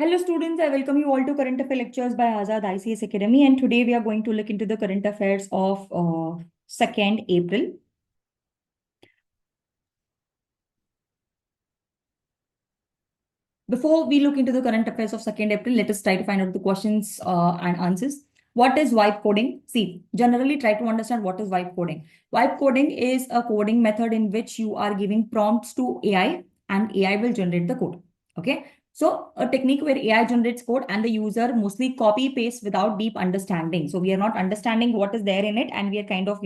Hello students, I welcome you all to Current Affair Lectures by Azad ICS Academy, and today we are going to look into the current affairs of 2nd April. Before we look into the current affairs of 2nd April, let us try to find out the questions and answers. What is vibe coding? See, generally try to understand what is vibe coding. Vibe coding is a coding method in which you are giving prompts to AI and AI will generate the code. Okay. So a technique where AI generates code and the user mostly copy paste without deep understanding. So we are not understanding what is there in it and we are kind of,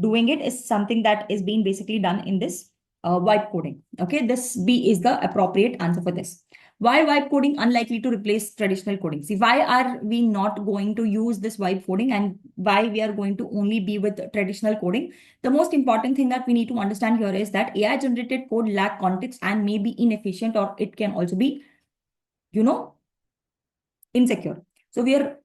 doing it is something that is being basically done in this vibe coding. Okay. This B is the appropriate answer for this. Why vibe coding unlikely to replace traditional coding? See, why are we not going to use this vibe coding and why we are going to only be with traditional coding? The most important thing that we need to understand here is that AI generated code lack context and may be inefficient, or it can also be, insecure. So we are,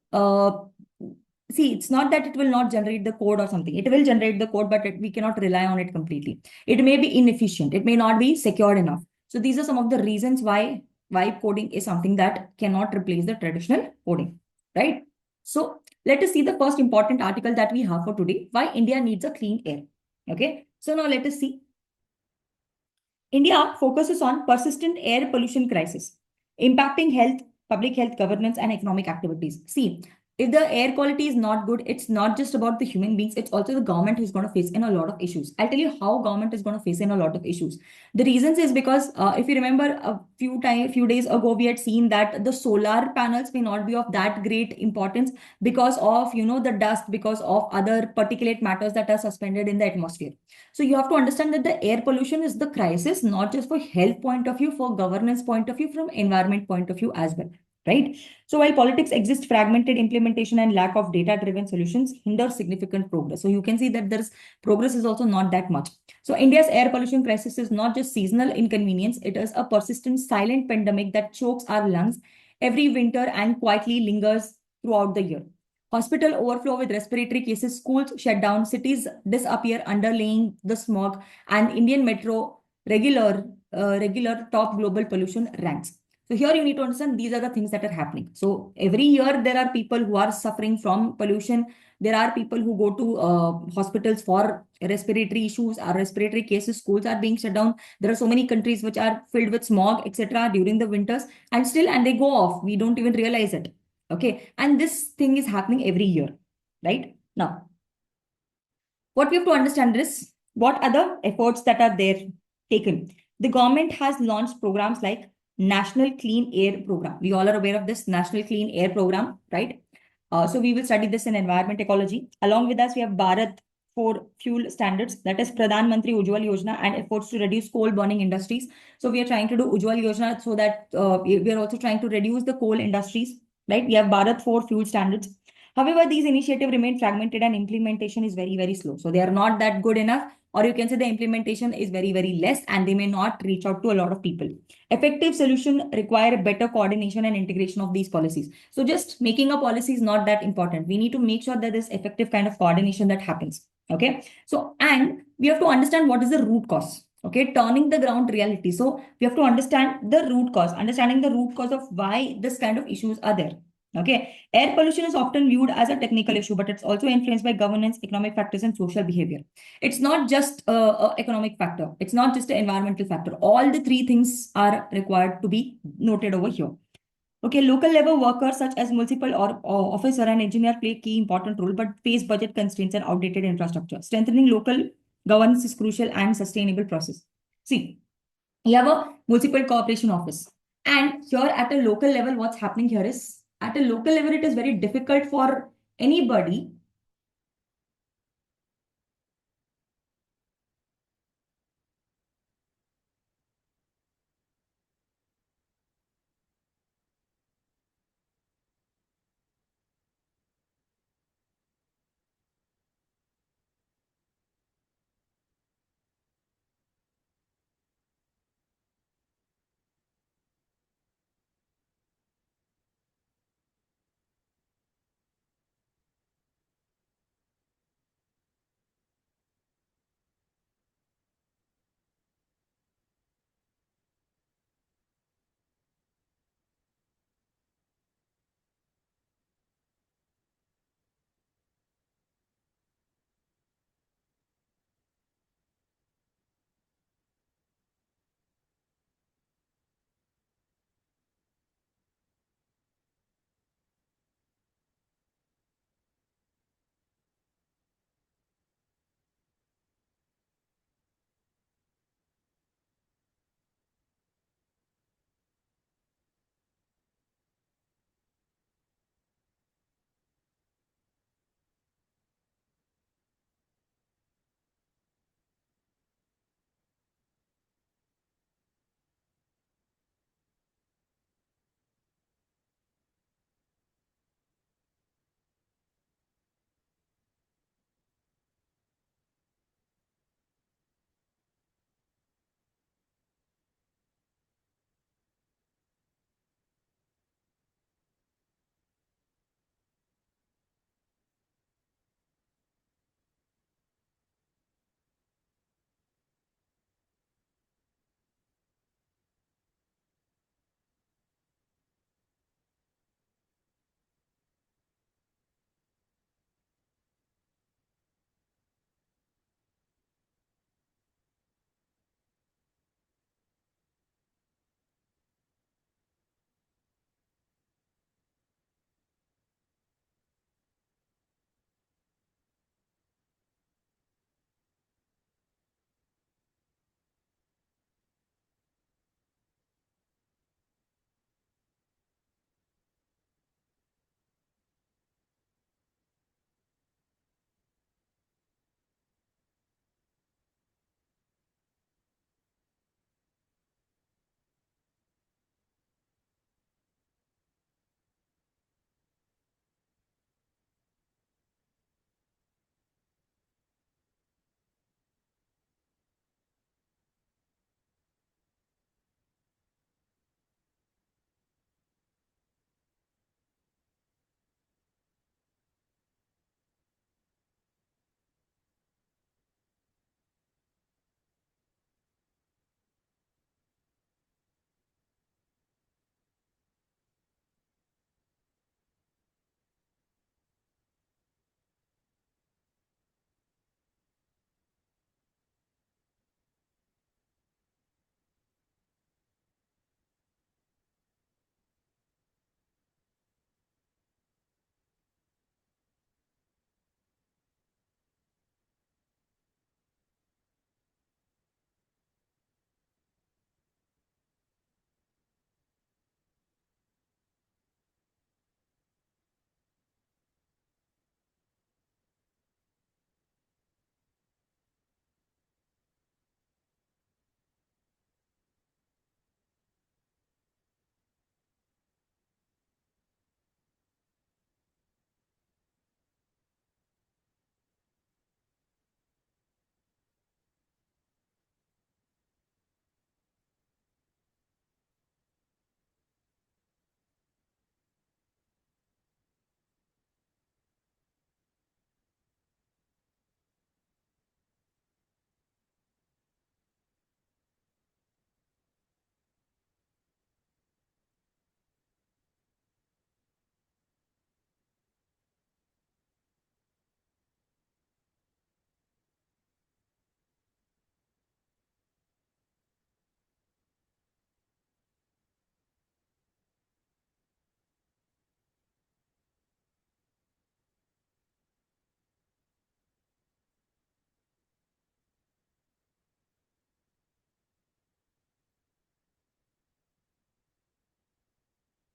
see, it's not that it will not generate the code or something. It will generate the code, but we cannot rely on it completely. It may be inefficient. It may not be secured enough. So these are some of the reasons why vibe coding is something that cannot replace the traditional coding, right? So let us see the first important article that we have for today, why India needs a clean air. Okay. So now let us see. India focuses on persistent air pollution crisis, impacting health, public health governance, and economic activities. See, if the air quality is not good, it's not just about the human beings, it's also the government who's going to face in a lot of issues. I'll tell you how government is going to face in a lot of issues. The reasons is because if you remember a few days ago, we had seen that the solar panels may not be of that great importance because of the dust, because of other particulate matters that are suspended in the atmosphere. So you have to understand that the air pollution is the crisis, not just for health point of view, for governance point of view, from environment point of view as well, right? So while politics exist, fragmented implementation and lack of data-driven solutions hinder significant progress. So you can see that there's progress is also not that much. So India's air pollution crisis is not just seasonal inconvenience, it is a persistent silent pandemic that chokes our lungs every winter and quietly lingers throughout the year. Hospital overflow with respiratory cases, schools shut down, cities disappear underlaying the smog, and Indian metro regular top global pollution ranks. So here you need to understand these are the things that are happening. So every year there are people who are suffering from pollution. There are people who go to hospitals for respiratory issues or respiratory cases. Schools are being shut down. There are so many countries which are filled with smog, etc. during the winters, and they go off. We don't even realize it. Okay. And this thing is happening every year, right? Now, what we have to understand is what are the efforts that are there taken. The government has launched programs like National Clean Air Program. We all are aware of this National Clean Air Program, right? So we will study this in environment ecology. Along with us, we have Bharat for fuel standards, that is Pradhan Mantri Ujjwal Yojana, and efforts to reduce coal burning industries. So we are trying to do Ujjwal Yojana so that we are also trying to reduce the coal industries, right? We have Bharat for fuel standards. However, these initiatives remain fragmented and implementation is very, very slow. So they are not that good enough, or you can say the implementation is very, very less, and they may not reach out to a lot of people. Effective solution require better coordination and integration of these policies. So just making a policy is not that important. We need to make sure that there's effective kind of coordination that happens. Okay. So, and we have to understand what is the root cause. Okay, turning the ground reality. So we have to understand the root cause, understanding the root cause of why this kind of issues are there. Okay, air pollution is often viewed as a technical issue, but it's also influenced by governance, economic factors, and social behavior. It's not just a economic factor. It's not just an environmental factor. All the three things are required to be noted over here. Okay, local level workers such as municipal or officer and engineer play a key important role, but face budget constraints and outdated infrastructure. Strengthening local governance is crucial and sustainable process. See, you have a municipal corporation office. And here at a local level, what's happening here is at a local level, it is very difficult for anybody.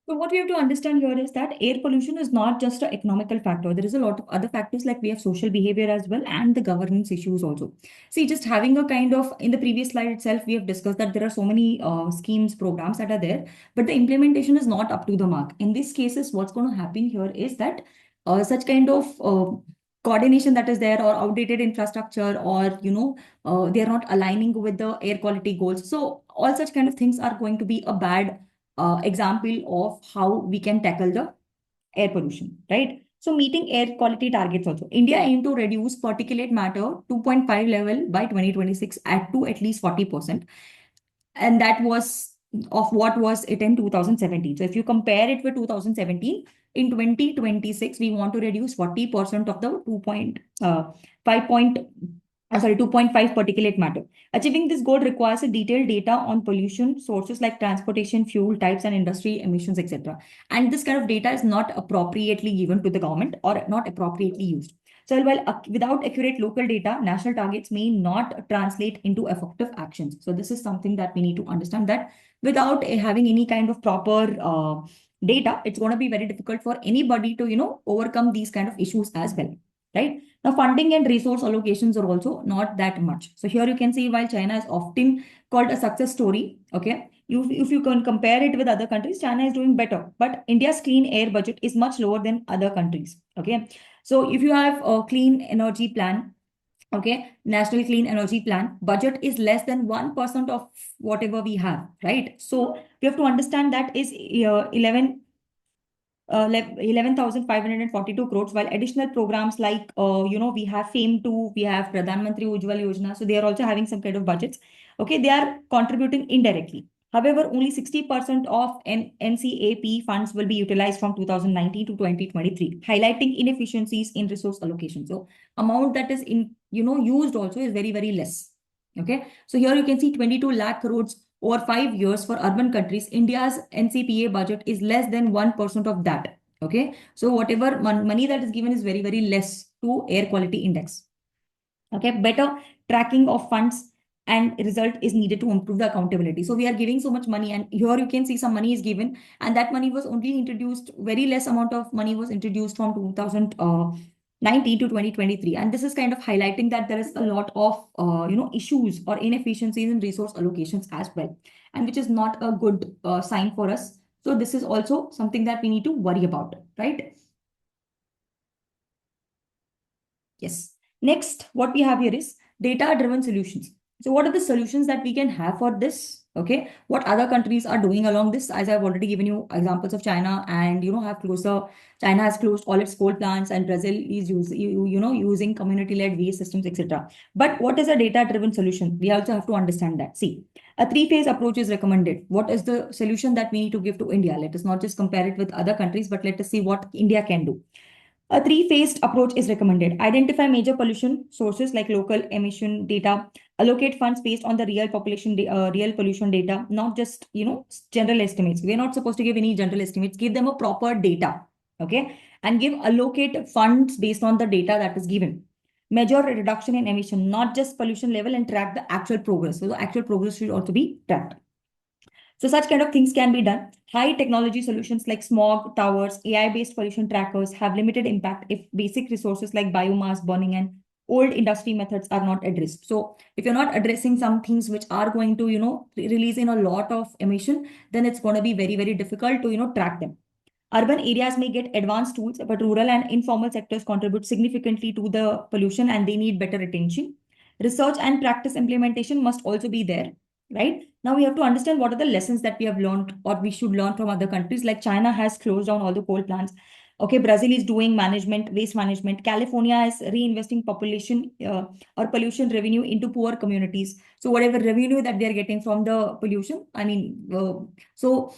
So what we have to understand here is that air pollution is not just an economical factor. There is a lot of other factors, like we have social behavior as well and the governance issues also. See, just having a kind of, in the previous slide itself, we have discussed that there are so many schemes, programs that are there, but the implementation is not up to the mark. In these cases, what's going to happen here is that such kind of coordination that is there, or outdated infrastructure, or they are not aligning with the air quality goals. So all such kind of things are going to be a bad example of how we can tackle the air pollution, right? So meeting air quality targets also. India aim to reduce particulate matter 2.5 level by 2026 at least 40%. And that was of what was it in 2017. So if you compare it with 2017, in 2026, we want to reduce 40% of the 2.5 particulate matter. Achieving this goal requires a detailed data on pollution sources like transportation, fuel types, and industry emissions, etc. And this kind of data is not appropriately given to the government or not appropriately used. So without accurate local data, national targets may not translate into effective actions. So this is something that we need to understand, that without having any kind of proper data, it's going to be very difficult for anybody to, overcome these kind of issues as well, right? Now, funding and resource allocations are also not that much. So here you can see, while China is often called a success story, okay, if you can compare it with other countries, China is doing better. But India's clean air budget is much lower than other countries, okay? So if you have a clean energy plan, okay, national clean energy plan, budget is less than 1% of whatever we have, right? So we have to understand that is 11,542 crores, while additional programs like, we have FAME 2, we have Pradhan Mantri Ujjwal Yojana. So they are also having some kind of budgets. Okay, they are contributing indirectly. However, only 60% of NCAP funds will be utilized from 2019 to 2023, highlighting inefficiencies in resource allocation. So amount that is used also is very, very less. Okay, so here you can see 22 lakh crores over 5 years for urban countries. India's NCPA budget is less than 1% of that. Okay, so whatever money that is given is very, very less to air quality index. Okay, better tracking of funds and result is needed to improve the accountability. So we are giving so much money, and here you can see some money is given, and that money was only introduced, very less amount of money was introduced from 2019 to 2023. And this is kind of highlighting that there is a lot of issues or inefficiencies in resource allocations as well, and which is not a good sign for us. So this is also something that we need to worry about, right? Yes. Next, what we have here is data-driven solutions. So what are the solutions that we can have for this? Okay. What other countries are doing along this? As I've already given you examples of China, and China has closed all its coal plants, and Brazil is using community-led waste systems, etc. But what is a data-driven solution? We also have to understand that. See, a three-phase approach is recommended. What is the solution that we need to give to India? Let us not just compare it with other countries, but let us see what India can do. A three-phased approach is recommended. Identify major pollution sources like local emission data. Allocate funds based on the real pollution data, not just general estimates. We're not supposed to give any general estimates. Give them a proper data, okay, and allocate funds based on the data that is given. Measure reduction in emission, not just pollution level, and track the actual progress. So the actual progress should also be tracked. So such kind of things can be done. High technology solutions like smog towers, AI-based pollution trackers have limited impact if basic resources like biomass burning and old industry methods are not addressed. So if you're not addressing some things which are going to, release in a lot of emission, then it's going to be very, very difficult to, track them. Urban areas may get advanced tools, but rural and informal sectors contribute significantly to the pollution, and they need better attention. Research and practice implementation must also be there, right? Now we have to understand what are the lessons that we have learned or we should learn from other countries. Like China has closed down all the coal plants. Okay, Brazil is doing waste management. California is reinvesting population or pollution revenue into poor communities. So whatever revenue that they are getting from the pollution, so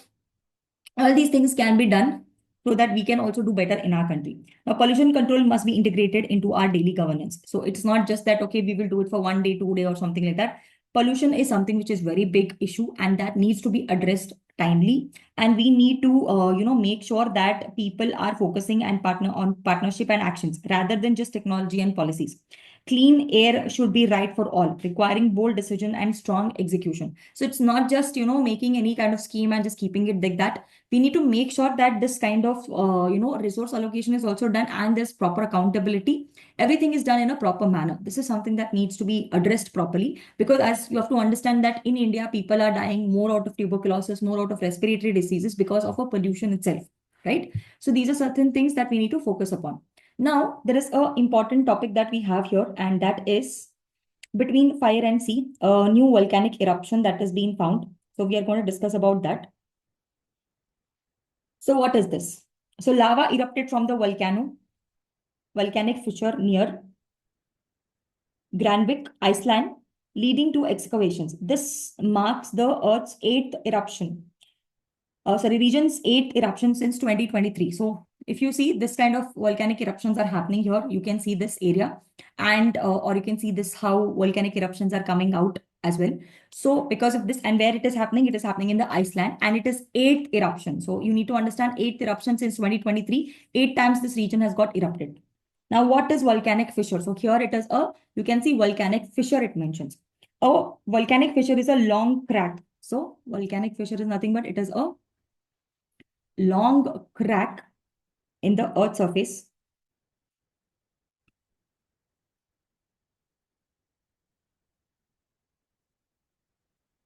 all these things can be done so that we can also do better in our country. Now, pollution control must be integrated into our daily governance. So it's not just that, okay, we will do it for 1 day, 2 day, or something like that. Pollution is something which is very big issue, and that needs to be addressed timely. And we need to, make sure that people are focusing and partnership and actions rather than just technology and policies. Clean air should be right for all, requiring bold decision and strong execution. So it's not just, making any kind of scheme and just keeping it like that. We need to make sure that this kind of, resource allocation is also done and there's proper accountability. Everything is done in a proper manner. This is something that needs to be addressed properly, because as you have to understand that in India, people are dying more out of tuberculosis, more out of respiratory diseases because of a pollution itself, right? So these are certain things that we need to focus upon. Now, there is a important topic that we have here, and that is between fire and sea, a new volcanic eruption that has been found. So we are going to discuss about that. So what is this? So lava erupted from the volcanic fissure near Granvik, Iceland, leading to excavations. This marks the Earth's eighth eruption. Region's eighth eruption since 2023. So if you see this kind of volcanic eruptions are happening here, you can see this area, and or you can see this how volcanic eruptions are coming out as well. So because of this, and where it is happening in the Iceland, and it is eighth eruption. So you need to understand eighth eruption since 2023. 8 times this region has got erupted. Now, what is volcanic fissure? So here it is you can see volcanic fissure it mentions. A volcanic fissure is a long crack. So volcanic fissure is nothing but it is a long crack in the Earth's surface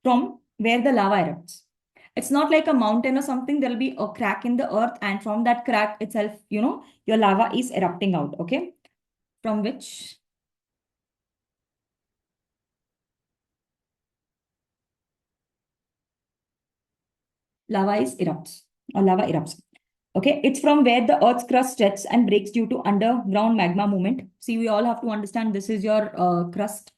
from where the lava erupts. It's not like a mountain or something. There'll be a crack in the earth, and from that crack itself, your lava is erupting out. Okay, from which lava erupts. Okay, it's from where the Earth's crust stretches and breaks due to underground magma movement. See, we all have to understand this is your Earth crust,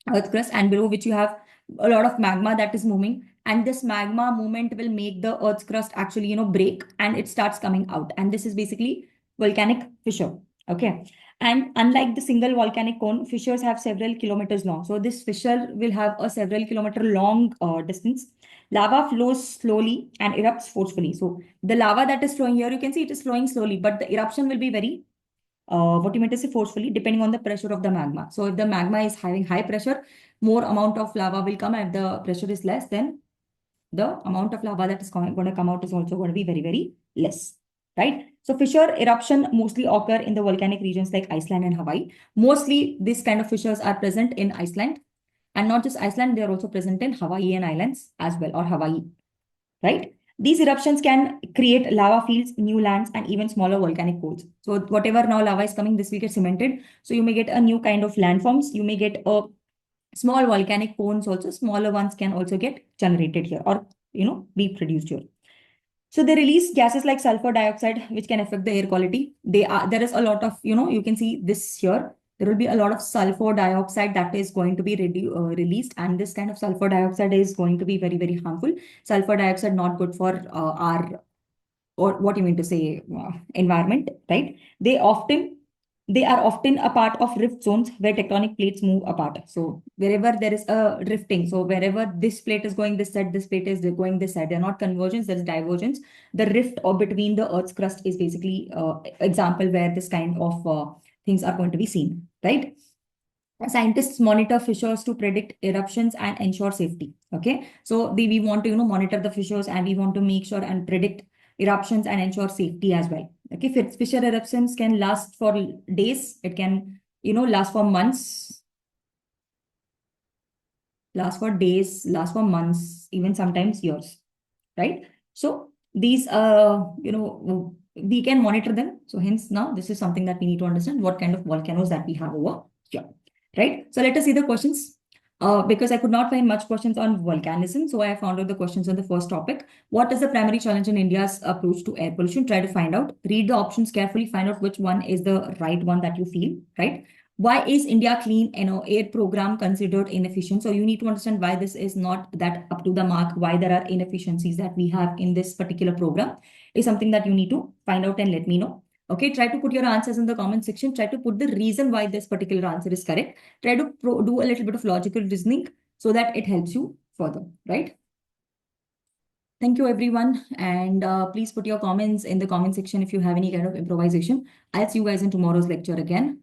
and below which you have a lot of magma that is moving. And this magma movement will make the Earth's crust actually, break, and it starts coming out. And this is basically volcanic fissure. Okay. And unlike the single volcanic cone, fissures have several kilometers long. So this fissure will have a several kilometer long distance. Lava flows slowly and erupts forcefully. So the lava that is flowing here, you can see it is flowing slowly, but the eruption will be very, what you meant to say, forcefully, depending on the pressure of the magma. So if the magma is having high pressure, more amount of lava will come. And if the pressure is less, then the amount of lava that is going to come out is also going to be very, very less, right? So fissure eruption mostly occur in the volcanic regions like Iceland and Hawaii. Mostly these kind of fissures are present in Iceland, and not just Iceland, they are also present in Hawaiian Islands as well, or Hawaii, right? These eruptions can create lava fields, new lands, and even smaller volcanic cones. So whatever now lava is coming, this will get cemented. So you may get a new kind of landforms. You may get a small volcanic cones also. Smaller ones can also get generated here, or be produced here. So they release gases like sulfur dioxide, which can affect the air quality. There is a lot of, you can see this here. There will be a lot of sulfur dioxide that is going to be released. And this kind of sulfur dioxide is going to be very, very harmful. Sulfur dioxide not good for our, or what you mean to say, environment, right? They are often a part of rift zones where tectonic plates move apart. So wherever there is a rifting, so wherever this plate is going this side, this plate is going this side, they're not convergence, there's divergence. The rift or between the Earth's crust is basically example where this kind of things are going to be seen, right? Scientists monitor fissures to predict eruptions and ensure safety. Okay, so we want to monitor the fissures, and we want to make sure and predict eruptions and ensure safety as well. Okay, fissure eruptions can last for days. It can last for months, last for months, even sometimes years, right? So these we can monitor them. So hence now this is something that we need to understand what kind of volcanoes that we have over here, right? So let us see the questions. Because I could not find much questions on volcanism, so I found out the questions on the first topic. What is the primary challenge in India's approach to air pollution? Try to find out. Read the options carefully. Find out which one is the right one that you feel, right? Why is India clean air program considered inefficient? So you need to understand why this is not that up to the mark, why there are inefficiencies that we have in this particular program is something that you need to find out and let me know. Okay, try to put your answers in the comment section. Try to put the reason why this particular answer is correct. Try to do a little bit of logical reasoning so that it helps you further, right? Thank you, everyone. And please put your comments in the comment section if you have any kind of improvisation. I'll see you guys in tomorrow's lecture again.